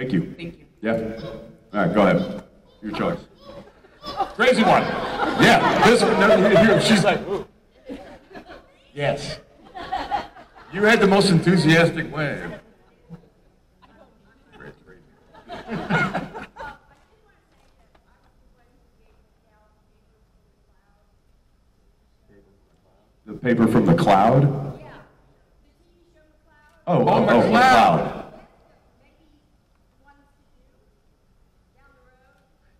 Thank you. Thank you. Yeah. All right, go ahead. Your choice. Crazy one. Yeah, this one, no, she's like, ooh. Yes. You had the most enthusiastic way. The paper from the cloud? Oh, the cloud.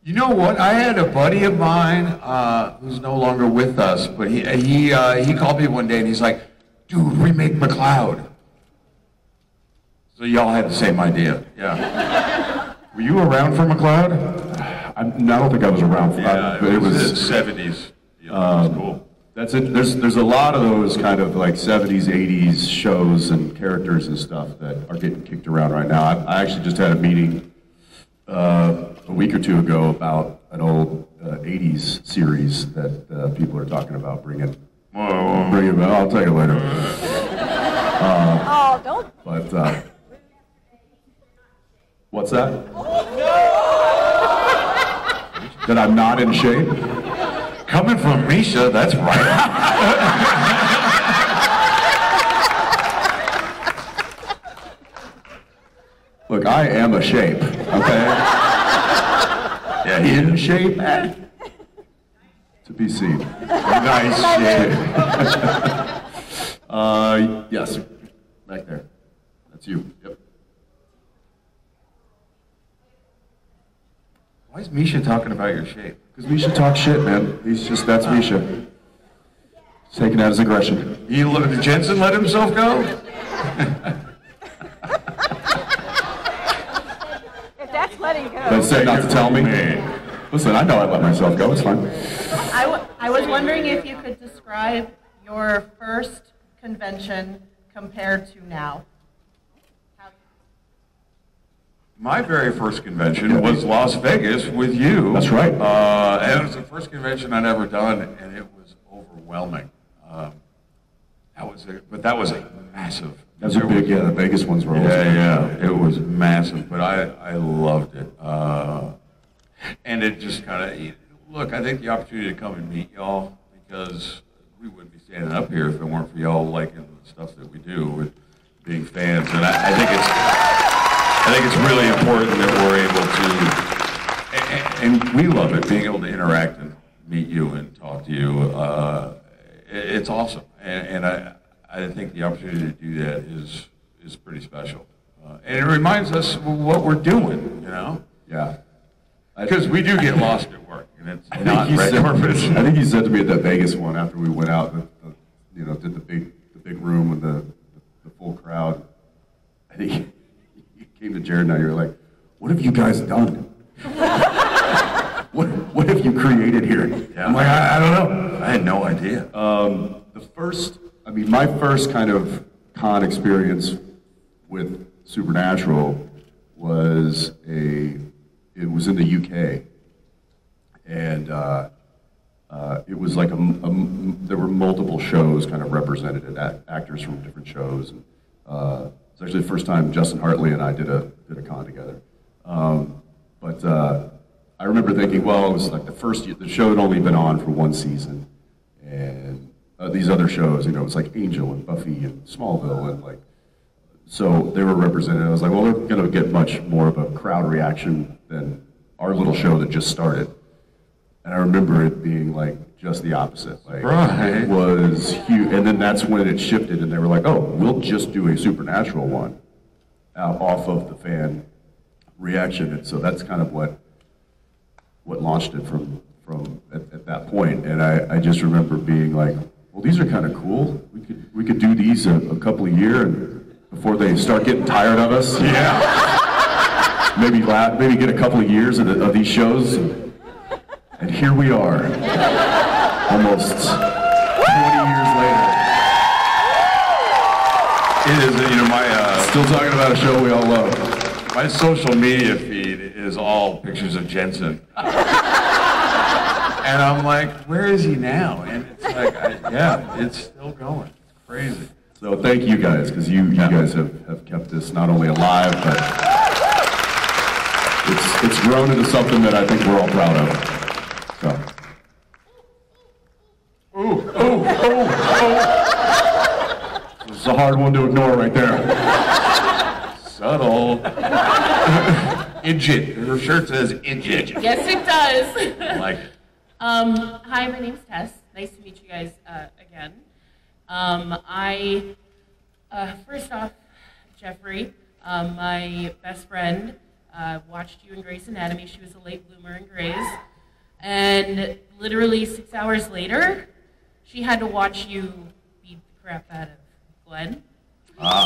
You know what? I had a buddy of mine who's no longer with us, but he called me one day and he's like, "Dude, remake McCloud." So y'all had the same idea, yeah. Were you around for McCloud? I don't think I was around for that, but it was the 70s. Yeah, it was cool. That's it. There's a lot of those kind of like 70s, 80s shows and characters and stuff that are getting kicked around right now. I actually just had a meeting a week or two ago about an old 80s series that people are talking about bringing. I'll tell you later. Oh, don't. But what's that? That I'm not in shape? Coming from Misha, that's right. Look, I am a shape, okay? Yeah, he in shape, to be seen. Nice shape. Yes, back there. That's you. Yep. Why is Misha talking about your shape? Because Misha talks shit, man. That's Misha. He's taking that as aggression. Did Jensen let himself go? If that's letting go. They said not to tell me. Listen, I know I let myself go. It's fine. I was wondering if you could describe your first convention compared to now. My very first convention was Las Vegas with you. That's right. And it was the first convention I'd ever done, and it was overwhelming. That was a massive. That's a big, yeah, the Vegas ones were always big. Yeah, it was massive, but I loved it. And it just kind of, look, I think the opportunity to come and meet y'all, because we wouldn't be standing up here if it weren't for y'all liking the stuff that we do with being fans. And I think it's really important that we're able to, and we love it, being able to interact and meet you and talk to you. It's awesome, and I think the opportunity to do that is pretty special. And it reminds us what we're doing, you know? Yeah. Because we do get lost at work, and it's not red carpet. I think he said to me at that Vegas one after we went out, did the big room with the full crowd. I think he came to Jared and I. You're like, "What have you guys done? what have you created here?" Yeah. I'm like, I don't know. I had no idea. My first kind of con experience with Supernatural was it was in the UK, and it was like there were multiple shows kind of represented, and actors from different shows. And it's actually the first time Justin Hartley and I did a con together. But I remember thinking, well, it was like the show had only been on for one season, and these other shows, it's like Angel and Buffy and Smallville, and so they were represented. I was like, well, they're going to get much more of a crowd reaction than our little show that just started. And I remember it being just the opposite. Right. It was huge, and then that's when it shifted, and they were like, oh, we'll just do a Supernatural one off of the fan reaction. And so that's kind of what launched it from at that point. And I just remember being like, well, these are kind of cool. We could do these a couple of years before they start getting tired of us. Yeah. Maybe get a couple of years of these shows, and here we are, almost 20 years later. It is, my still talking about a show we all love. My social media feed is all pictures of Jensen, and I'm like, where is he now? And it's like, it's still going. It's crazy. So thank you guys, because you guys have kept this not only alive, but grown into something that I think we're all proud of. So. This is a hard one to ignore right there. Subtle. Idjit. Her shirt says idjit. Yes, it does. I like it. Hi, my name's Tess. Nice to meet you guys again. First off, Jeffrey, my best friend, watched you in Grey's Anatomy. She was a late bloomer in Grey's. And literally 6 hours later, she had to watch you beat the crap out of Glenn.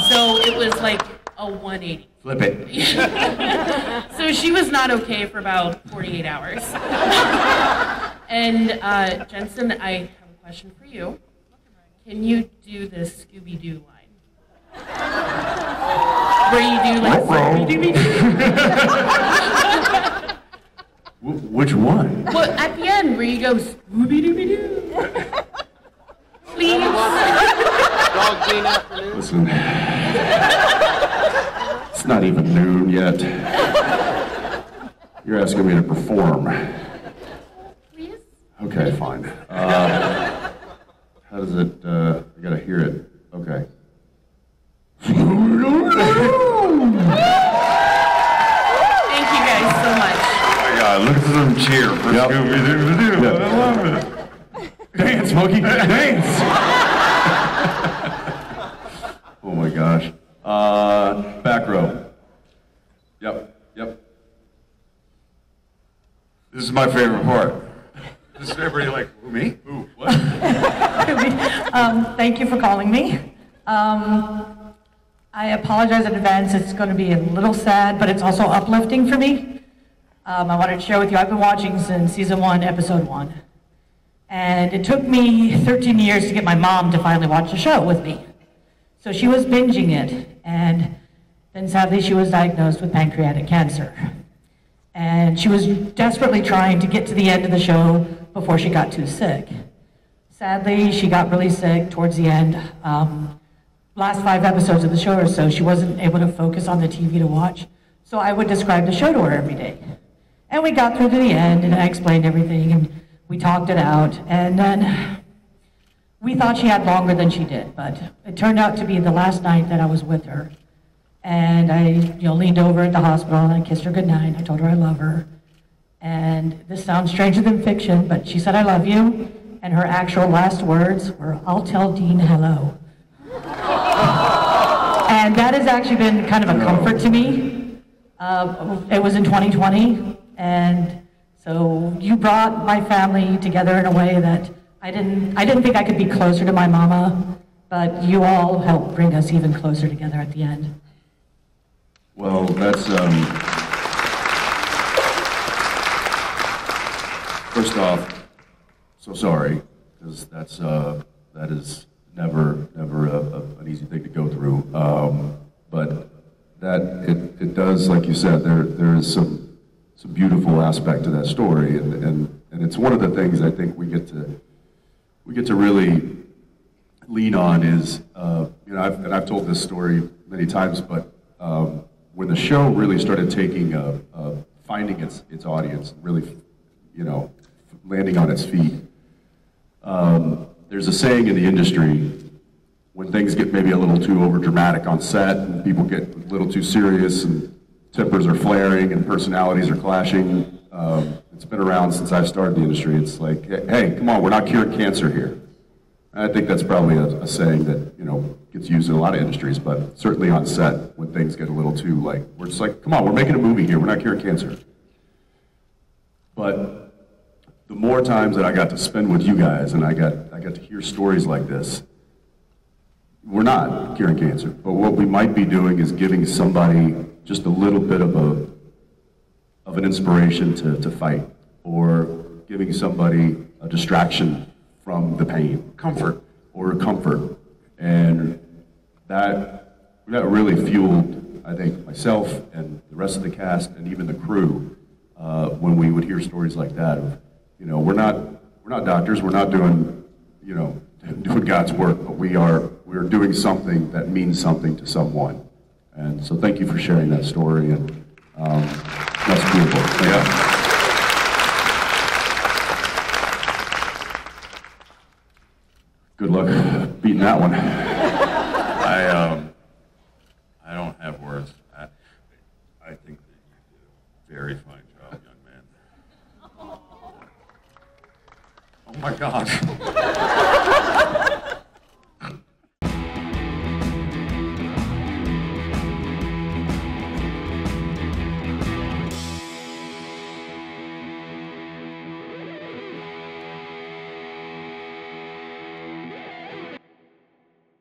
So it was like a 180. Flip it. So she was not okay for about 48 hours. And Jensen, I have a question for you. Can you do this Scooby-Doo line? Where you do like Scooby-Doo? Which one? Well, at the end, where you go Scooby-Doo. Please. Listen, it's not even noon yet. You're asking me to perform. Please? Okay, fine. How does it, I gotta hear it. Okay. Thank you guys so much. Oh my God, look at them cheer for Scooby-Doo. Yep. I love it. Dance, Smokey, dance! Oh my gosh. Back row. Yep. This is my favorite part. This is everybody like, who, me? Who? What? Thank you for calling me. I apologize in advance. It's going to be a little sad, but it's also uplifting for me. I wanted to share with you, I've been watching since season 1, episode 1. And it took me 13 years to get my mom to finally watch the show with me. So she was binging it, and then sadly she was diagnosed with pancreatic cancer. And she was desperately trying to get to the end of the show before she got too sick. Sadly, she got really sick towards the end. Last 5 episodes of the show or so, she wasn't able to focus on the TV to watch. So I would describe the show to her every day. And we got through to the end, and I explained everything, and we talked it out. And then we thought she had longer than she did, but it turned out to be the last night that I was with her. And I leaned over at the hospital, and I kissed her goodnight. I told her I love her. And this sounds stranger than fiction, but she said, I love you. And her actual last words were, I'll tell Dean hello. And that has actually been kind of a comfort to me. It was in 2020, and so you brought my family together in a way that I didn't think I could be closer to my mama, but you all helped bring us even closer together at the end. Well, that's, first off, so sorry, because that is never an easy thing to go through. But it does, like you said, there is some beautiful aspect to that story, and it's one of the things I think we get to really lean on is, I've told this story many times, but when the show really started finding its audience, really, landing on its feet. There's a saying in the industry, when things get maybe a little too overdramatic on set and people get a little too serious and tempers are flaring and personalities are clashing, it's been around since I've started the industry. It's like, hey, come on, we're not curing cancer here. And I think that's probably a saying that, gets used in a lot of industries, but certainly on set, when things get a little too we're just like, come on, we're making a movie here, we're not curing cancer. But the more times that I got to spend with you guys and I got to hear stories like this, we're not curing cancer, but what we might be doing is giving somebody just a little bit of an inspiration to fight, or giving somebody a distraction from the pain, comfort. And that really fueled, I think, myself and the rest of the cast and even the crew when we would hear stories like that of, we're not doctors, we're not doing God's work, but we're doing something that means something to someone. And so thank you for sharing that story. And That's beautiful. Yeah. Good luck beating that one. I don't have words. I think that you did a very fine job, young man. Oh my gosh.